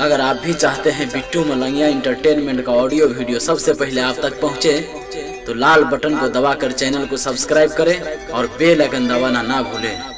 अगर आप भी चाहते हैं बिट्टू मलंगिया इंटरटेनमेंट का ऑडियो वीडियो सबसे पहले आप तक पहुंचे, तो लाल बटन को दबाकर चैनल को सब्सक्राइब करें और बेल आइकन दबाना ना भूलें।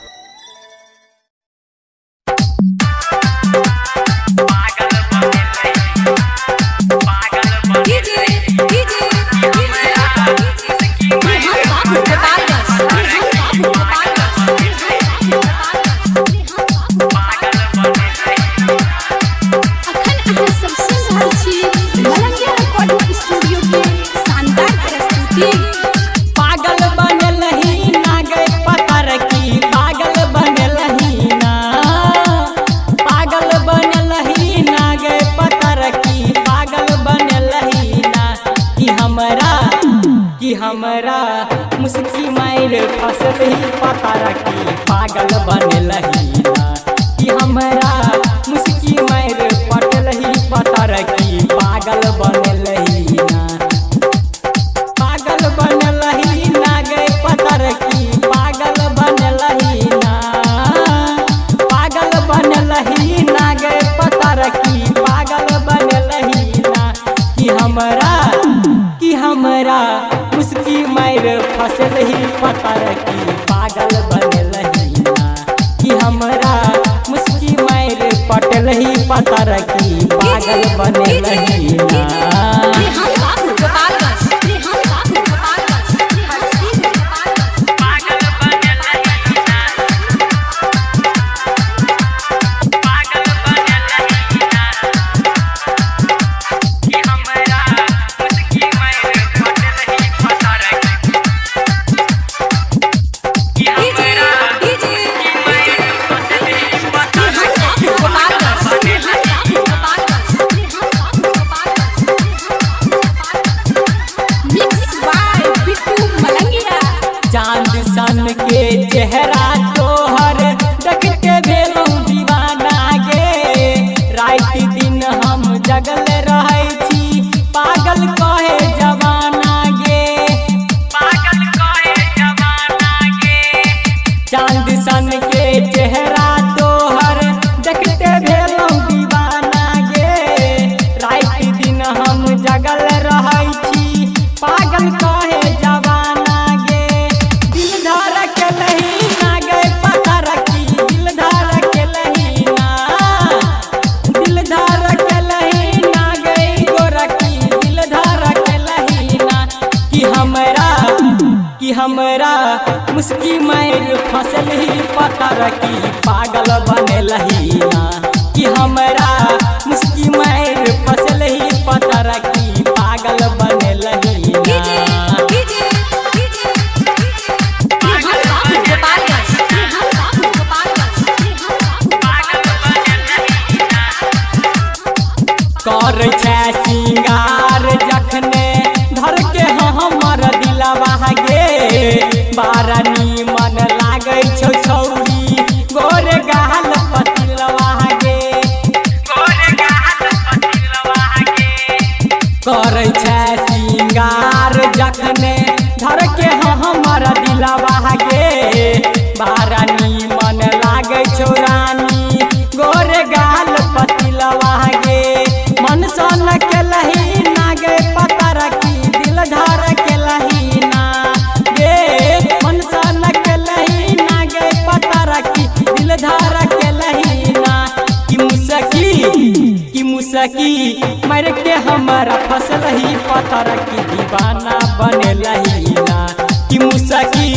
हमरा मुस्की मार फसल ही पता रखी पागल बनल ही ना कि हमरा मुस्की मार पटल ही पता रखी पागल बनल ही ना। पागल बनल ही ना गए पता रखी पागल बनल ही ना। पागल बनल ही ना गए पता रखी पागल बनल ही ना कि हमरा मुस्की मार फसल ही पता रखी पागल बनल ही ना कि हमरा मुस्की मार पटल ही पता रखी पागल बनल ही ना। चांद सन के चेहरा तोहर देखते भेलौं दीवाना गे। रात दिन हम जगल रहै छी पागल कहे जवाना गे। पागल कहे जवाना गे। चांद सन के चेहरा तोहर देखते भेलौं दीवाना गे। रात दिन हम जगल रहै छी पागल कहे जवाना। कि हमरा मुस्की मार फसल ही पता रखी पागल बनल ही ना कि हमरा मुस्की मार फसल ही पता रखी पागल बनल ही ना। कर छै सिंगार जखने धर के हमर दिलवा गे। बारा नीमन लागै छौ छौरी गोरे गाल पतिलवा गे। गोरे गाल पतिलवा गे। करै छै सिंगार जखने धर के हमर दिलवा गे। बारा नीमन लागै छौ रानी गोरे गाल पतिलवा गे। मन सन के लही ना गे पता रखी दिल धर के लही ना गे। मन सन के लही ना गे पता रखी दिल धर के लही ना कि मुसकी मर के हमारा फसल ही पता रखी दीवाना बनल ही ना। कि मुसकी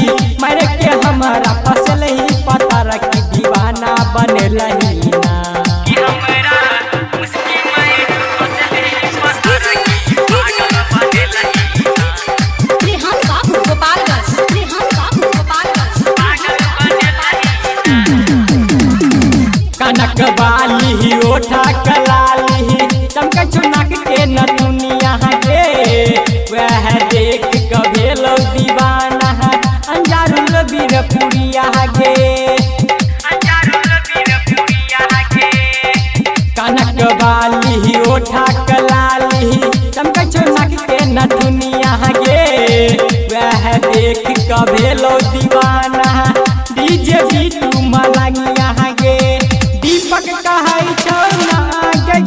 मर के हमारा फसल ही पता रखी दीवाना बनल ही ना। कनक बाली ओठा कलाली चमक चुनक के नथुनिया गे। वह देख के भेलौ दीवाना अंजारुल बीरपुरिया गे। कनक बाली ओठा कलाली चमक चुनक के नथुनिया गे। वह देख के भेलौ दीवाना डीजे बिट्टू मलंगिया गे। दीपक कहै छौ ना गे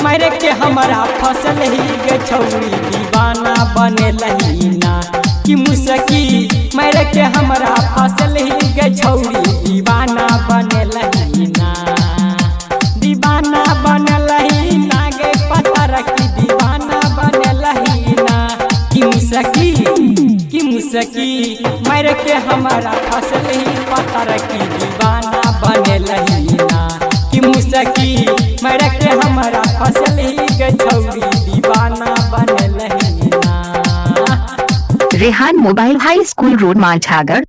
मारे के हमारा फसल ही गे छौरी दीवाना बने लहीना कि मुसकी मारे के हमारा फसल ही गे छौरी दीवाना बने लहीना दीवाना बने लहीना गे पत्थर की दीवाना बने लहीना कि मुसकी मारे के हमारा फसल ही पत्थर की दीवाना बने लहीना कि मुसकी मारे के हमारा फसल ही गे छौरी दीवाना बने लहीना। रेहान मोबाइल हाई स्कूल रोड, माझागर।